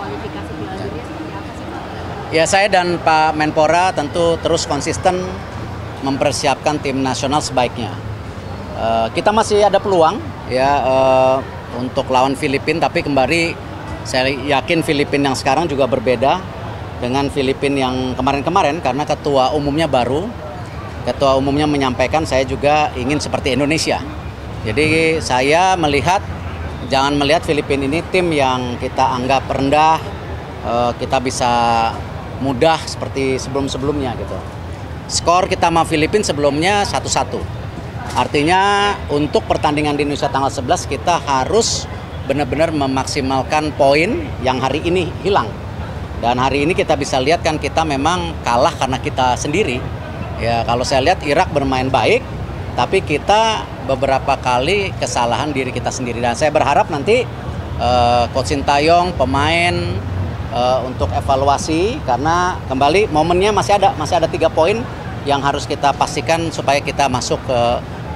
kualifikasi Piala Dunia seperti apa sih Pak? Ya, saya dan Pak Menpora tentu terus konsisten mempersiapkan tim nasional sebaiknya. Kita masih ada peluang ya untuk lawan Filipina, tapi kembali saya yakin Filipina yang sekarang juga berbeda dengan Filipina yang kemarin-kemarin karena ketua umumnya baru. Ketua umumnya menyampaikan saya juga ingin seperti Indonesia. Jadi saya jangan melihat Filipina ini tim yang kita anggap rendah, kita bisa mudah seperti sebelum-sebelumnya gitu. Skor kita sama Filipina sebelumnya 1-1. Artinya untuk pertandingan di Indonesia tanggal 11 kita harus benar-benar memaksimalkan poin yang hari ini hilang. Dan hari ini kita bisa lihat kan kita memang kalah karena kita sendiri. Ya, kalau saya lihat Irak bermain baik, tapi kita beberapa kali kesalahan diri kita sendiri. Dan saya berharap nanti Coach Sintayong, pemain untuk evaluasi, karena kembali momennya masih ada 3 poin yang harus kita pastikan supaya kita masuk ke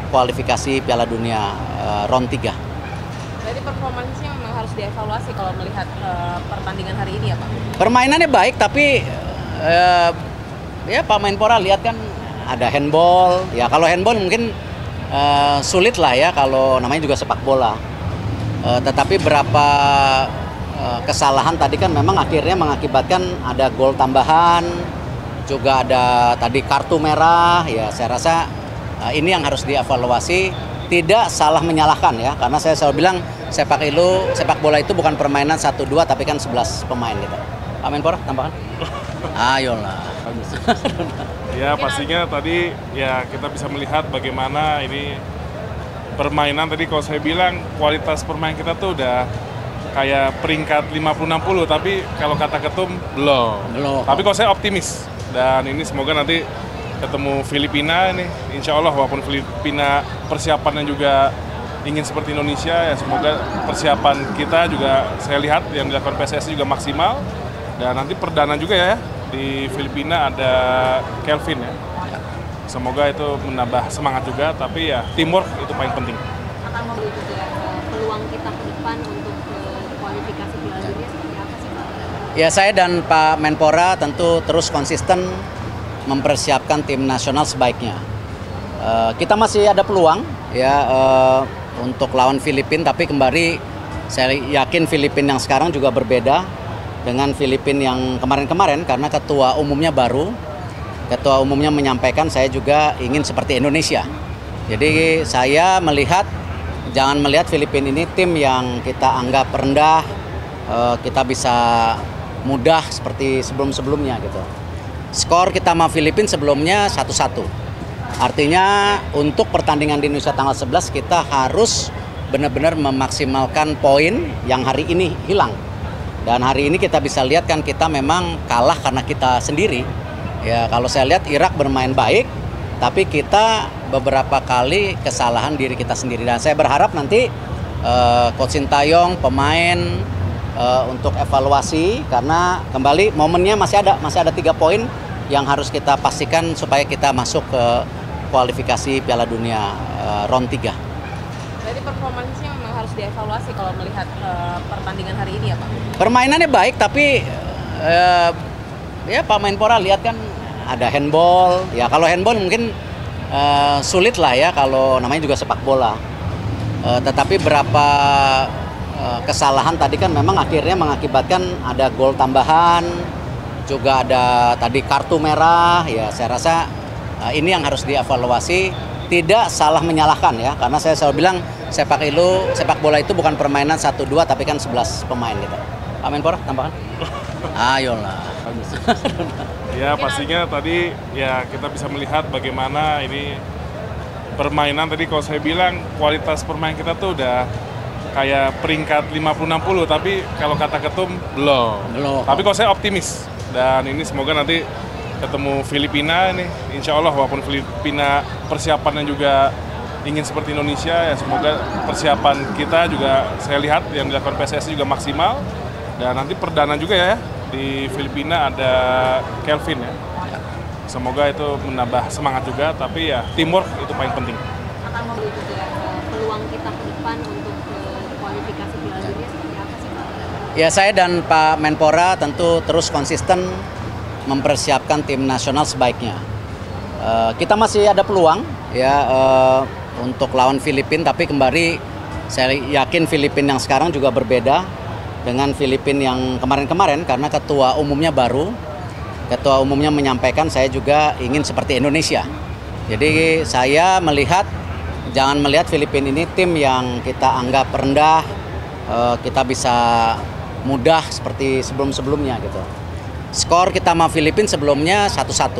kualifikasi Piala Dunia round 3. Berarti performancenya memang harus dievaluasi kalau melihat pertandingan hari ini ya Pak? Permainannya baik, tapi ya Pak Menpora lihat kan ada handball. Ya kalau handball mungkin sulit lah ya, kalau namanya juga sepak bola. Tetapi berapa kesalahan tadi kan memang akhirnya mengakibatkan ada gol tambahan, juga ada tadi kartu merah. Ya saya rasa ini yang harus dievaluasi. Tidak salah menyalahkan ya, karena saya selalu bilang sepak bola itu bukan permainan 1-2 tapi kan 11 pemain gitu. Pak Menpora tambahan? Ayolah. Ya pastinya tadi ya kita bisa melihat bagaimana ini permainan tadi, kalau saya bilang kualitas permain kita tuh udah kayak peringkat 50-60, tapi kalau kata ketum belum. Tapi kalau saya optimis, dan ini semoga nanti ketemu Filipina ini, insya Allah walaupun Filipina persiapannya juga ingin seperti Indonesia, ya semoga persiapan kita juga saya lihat yang dilakukan PSSI juga maksimal. Dan nanti perdana juga ya di Filipina ada Kelvin ya. Semoga itu menambah semangat juga, tapi ya teamwork itu paling penting. Akan memiliki peluang kita ke depan untuk kualifikasi Piala Dunia seperti apa sih Pak? Ya, saya dan Pak Menpora tentu terus konsisten mempersiapkan tim nasional sebaiknya. Kita masih ada peluang ya untuk lawan Filipina, tapi kembali saya yakin Filipina yang sekarang juga berbeda dengan Filipina yang kemarin-kemarin karena ketua umumnya baru. Ketua umumnya menyampaikan saya juga ingin seperti Indonesia. Jadi saya jangan melihat Filipina ini tim yang kita anggap rendah, kita bisa mudah seperti sebelum-sebelumnya gitu. Skor kita sama Filipina sebelumnya 1-1. Artinya untuk pertandingan di Indonesia tanggal 11 kita harus benar-benar memaksimalkan poin yang hari ini hilang. Dan hari ini kita bisa lihat kan kita memang kalah karena kita sendiri. Ya kalau saya lihat Irak bermain baik, tapi kita beberapa kali kesalahan diri kita sendiri. Dan saya berharap nanti Coach Sintayong, pemain untuk evaluasi, karena kembali momennya masih ada 3 poin yang harus kita pastikan supaya kita masuk ke kualifikasi Piala Dunia round 3. Berarti performancenya memang harus dievaluasi kalau melihat pertandingan hari ini ya Pak? Permainannya baik, tapi ya Pak Menpora lihat kan ada handball. Ya kalau handball mungkin sulit lah ya, kalau namanya juga sepak bola. Tetapi berapa kesalahan tadi kan memang akhirnya mengakibatkan ada gol tambahan, juga ada tadi kartu merah. Ya saya rasa ini yang harus dievaluasi. Tidak salah menyalahkan ya, karena saya selalu bilang sepak bola itu bukan permainan 1-2 tapi kan 11 pemain gitu. Pak Menpora tambahan? Ayolah. Ya pastinya tadi ya kita bisa melihat bagaimana ini permainan tadi, kalau saya bilang kualitas permain kita tuh udah kayak peringkat 50-60, tapi kalau kata ketum belum. Tapi kalau saya optimis, dan ini semoga nanti ketemu Filipina ini, insya Allah walaupun Filipina persiapannya juga ingin seperti Indonesia, ya semoga persiapan kita juga saya lihat yang dilakukan PSSI juga maksimal. Dan nanti perdana juga ya di Filipina ada Kelvin ya. Semoga itu menambah semangat juga, tapi ya teamwork itu paling penting. Akan memiliki peluang kita ke depan untuk kualifikasi Piala Dunia seperti apa sih Pak? Ya, saya dan Pak Menpora tentu terus konsisten mempersiapkan tim nasional sebaiknya. Kita masih ada peluang ya untuk lawan Filipina, tapi kembali saya yakin Filipina yang sekarang juga berbeda dengan Filipina yang kemarin-kemarin karena ketua umumnya baru. Ketua umumnya menyampaikan saya juga ingin seperti Indonesia. Jadi saya jangan melihat Filipina ini tim yang kita anggap rendah, kita bisa mudah seperti sebelum-sebelumnya gitu. Skor kita sama Filipina sebelumnya 1-1.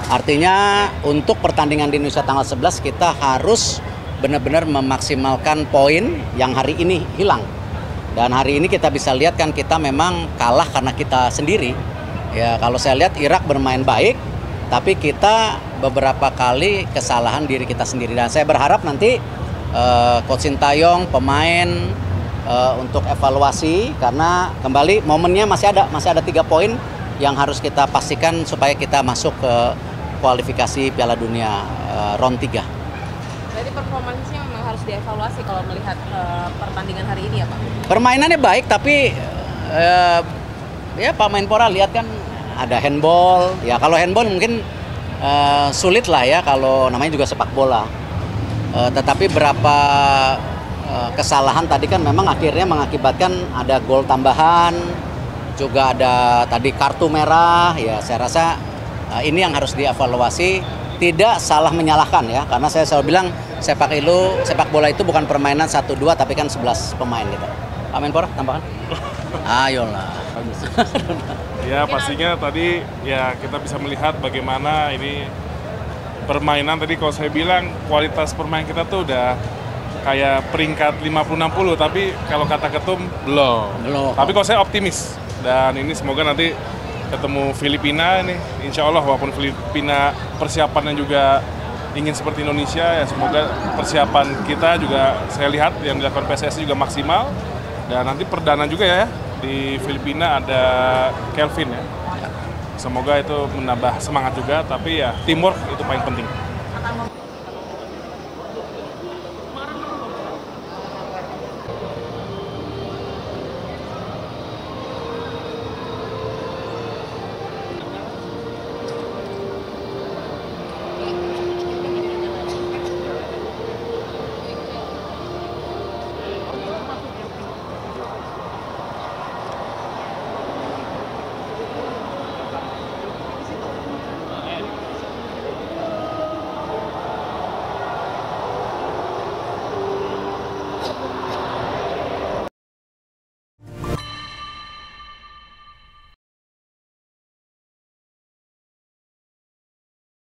Artinya untuk pertandingan di Indonesia tanggal 11 kita harus benar-benar memaksimalkan poin yang hari ini hilang. Dan hari ini kita bisa lihat kan kita memang kalah karena kita sendiri. Ya kalau saya lihat Irak bermain baik, tapi kita beberapa kali kesalahan diri kita sendiri. Dan saya berharap nanti Coach Sintayong, pemain untuk evaluasi karena kembali momennya masih ada 3 poin yang harus kita pastikan supaya kita masuk ke kualifikasi Piala Dunia round 3. Berarti performancenya memang harus dievaluasi kalau melihat pertandingan hari ini ya Pak? Permainannya baik tapi ya Pak Menpora lihat kan ada handball. Ya kalau handball mungkin sulit lah ya kalau namanya juga sepak bola. Tetapi berapa kesalahan tadi kan memang akhirnya mengakibatkan ada gol tambahan, juga ada tadi kartu merah. Ya saya rasa ini yang harus dievaluasi, tidak salah menyalahkan ya, karena saya selalu bilang sepak bola itu bukan permainan 1-2 tapi kan 11 pemain gitu. Pak Menpora tambahan? Ayolah. Ya pastinya tadi ya kita bisa melihat bagaimana ini permainan tadi kalau saya bilang kualitas permain kita tuh udah kayak peringkat 50-60, tapi kalau kata ketum belum. Tapi kalau saya optimis dan ini semoga nanti ketemu Filipina ini, insya Allah walaupun Filipina persiapannya juga ingin seperti Indonesia ya, semoga persiapan kita juga saya lihat yang dilakukan PSSI juga maksimal. Dan nanti perdana juga ya di Filipina ada Kelvin ya. Semoga itu menambah semangat juga, tapi ya teamwork itu paling penting.